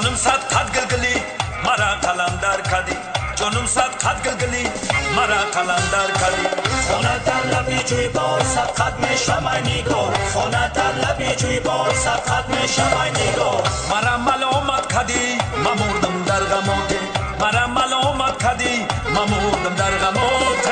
جانم صد قد گلگلی مرا قلندر کردی جانم صد قد گلگلی مرا قلندر کردی خونه در لبی جوی بار صد قد میشم ای نگاه خونه در لبی جوی بار صد قد میشم ای نگاه مرا ملامت کردی من مردم در غمات مرا ملامت کردی من مردم در غمات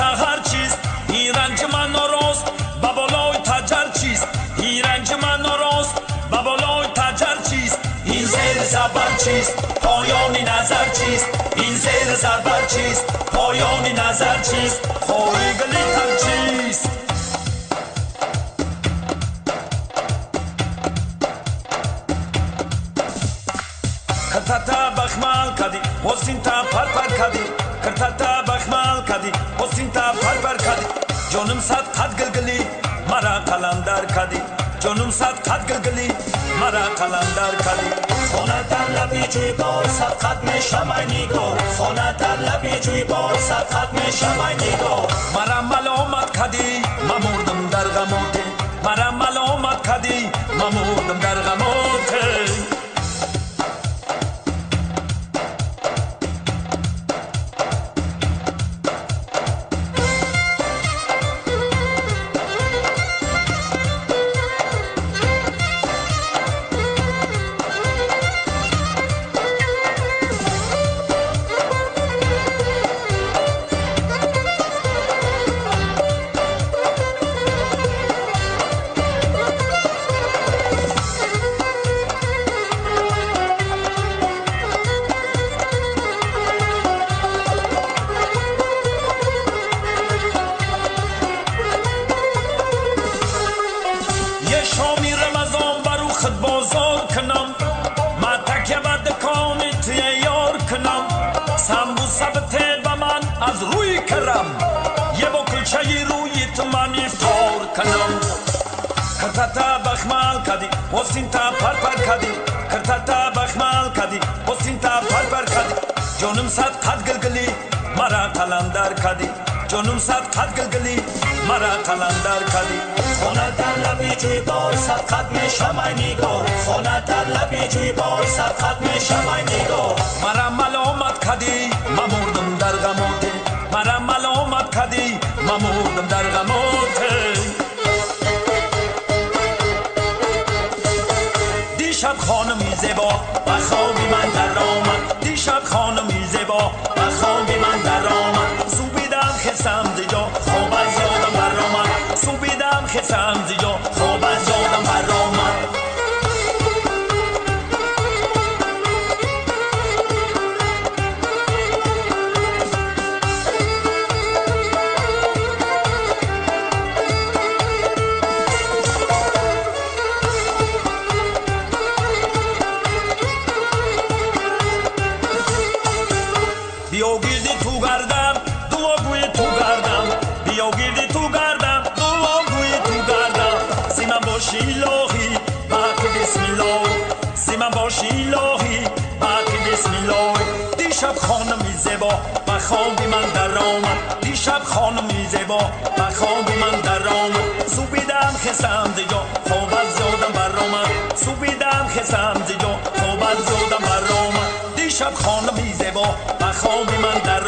سحر چیست این رنج من ناراست به بالای تجر چیست این رنج من ناراست به بالای تجر چیست این زیر زبر چیست پایان نظر چیست این زیر زبر چیست پایان نظر چیست خوری گلی تر چیست کرتتا بخمال کدی حسین تا پر کدی کرتتا بخمال کدی حسین تا پر کدی جانم صد قد گلگلی مرا قلندر کدی جانم صد قد گلگلی مرا قلندر کدی خونه در لبی جوی بار صد قد میشم ای نگاه خونه در لبی جوی بار صد قد میشم ای نگاه مرا ملامت کدی من مردم در غمات مرا ملامت کدی من مردم در غمات شامی رمضان برو خود بازار کنم ما تکیه به دکانی توی یار کنم سمبوسه بده به من از روی کرم یه با کلچه روی تو من افطار کنم کرتتا بخمال کدی حسین تا پر کدی کرتتا بخمال کدی حسین تا پر کدی جانم صد قد گلگلی مرا قلندر کدی جانم صد قد گلگلی مرا قلندر کدی خونه در لبی جوی بار صد قد میشم ای نگاه خونه در لبی جوی بار صد قد میشم ای نگاه مرا ملامت کدی من مردم در غمات مرا ملامت کدی من مردم در غمات دیشب خانمی زیبا و خوابی من در آمد دیشب خانمی زیبا و خوابی من در آمد سوبیدم خستم زیجا خواب از یادم بر آمد سوبیدم خستم زیجا خواب از یادم بر آمد بیا گیردی تو گردم دعاگوی تو گردم بیا گیردی تو گردم دعاگوی تو گردم سیمن باشی الهی باقی بسم الله سیمن باشی الهی باقی بسم الله دیشب خانمی زیبا و خوابی من در آمد دیشب خانمی زیبا و خوابی من در آمد سوبیدم خستم زیجا خواب از یادم بر آمد سوبیدم خستم زیجا خواب از یادم بر آمد دیشب خانمی زیبا و خوابی من در